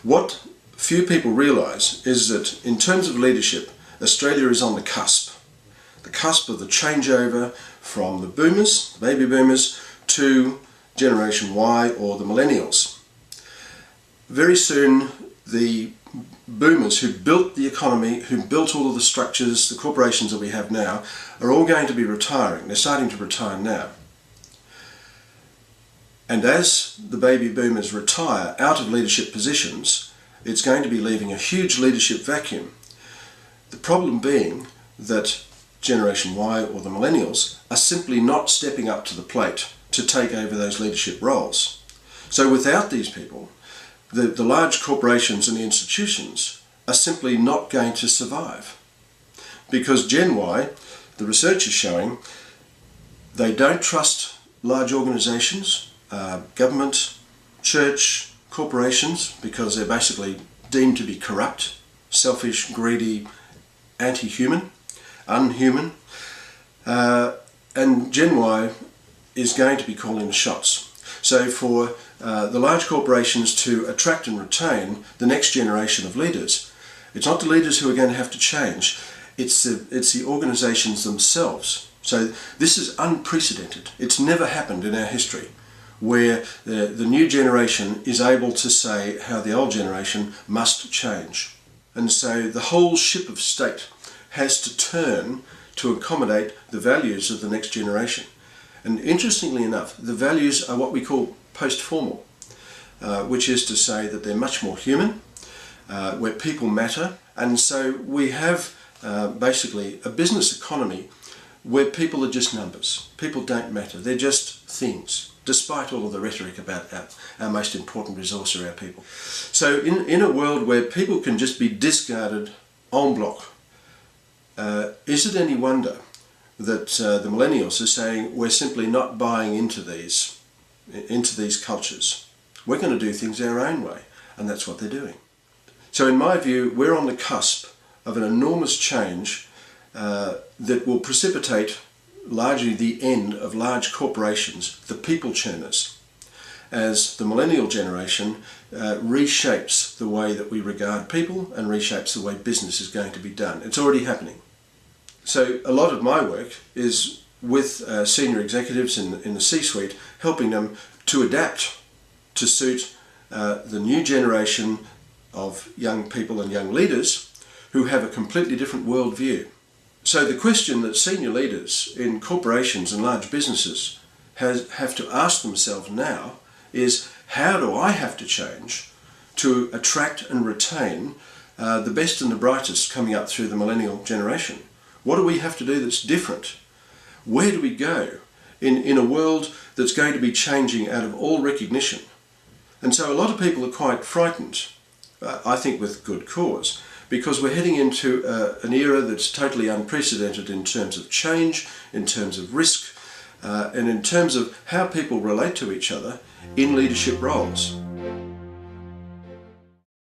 What few people realise is that in terms of leadership, Australia is on the cusp of the changeover from the boomers, the baby boomers, to Generation Y or the millennials. Very soon the boomers who built the economy, who built all of the structures, the corporations that we have now, are all going to be retiring. They're starting to retire now. And as the baby boomers retire out of leadership positions, it's going to be leaving a huge leadership vacuum. The problem being that Generation Y or the millennials are simply not stepping up to the plate to take over those leadership roles. So without these people, the large corporations and the institutions are simply not going to survive. Because Gen Y, the research is showing, they don't trust large organisations, government, church, corporations, because they're basically deemed to be corrupt, selfish, greedy, anti-human, unhuman. And Gen Y is going to be calling the shots. So for the large corporations to attract and retain the next generation of leaders, it's not the leaders who are going to have to change, it's the organisations themselves. So this is unprecedented. It's never happened in our history where the new generation is able to say how the old generation must change. And so the whole ship of state has to turn to accommodate the values of the next generation. And interestingly enough, the values are what we call post-formal, which is to say that they're much more human, where people matter. And so we have basically a business economy where people are just numbers. People don't matter. They're just things, despite all of the rhetoric about our most important resource are our people. So in a world where people can just be discarded en bloc, is it any wonder that the millennials are saying we're simply not buying into these cultures? We're going to do things our own way, and that's what they're doing. So in my view, we're on the cusp of an enormous change that will precipitate largely the end of large corporations, the people churners, as the millennial generation reshapes the way that we regard people and reshapes the way business is going to be done. It's already happening. So a lot of my work is with senior executives in the C-suite, helping them to adapt to suit the new generation of young people and young leaders who have a completely different worldview. So the question that senior leaders in corporations and large businesses have to ask themselves now is, how do I have to change to attract and retain the best and the brightest coming up through the millennial generation? What do we have to do that's different? Where do we go in a world that's going to be changing out of all recognition? And so a lot of people are quite frightened, I think with good cause, because we're heading into an era that's totally unprecedented in terms of change, in terms of risk, and in terms of how people relate to each other in leadership roles.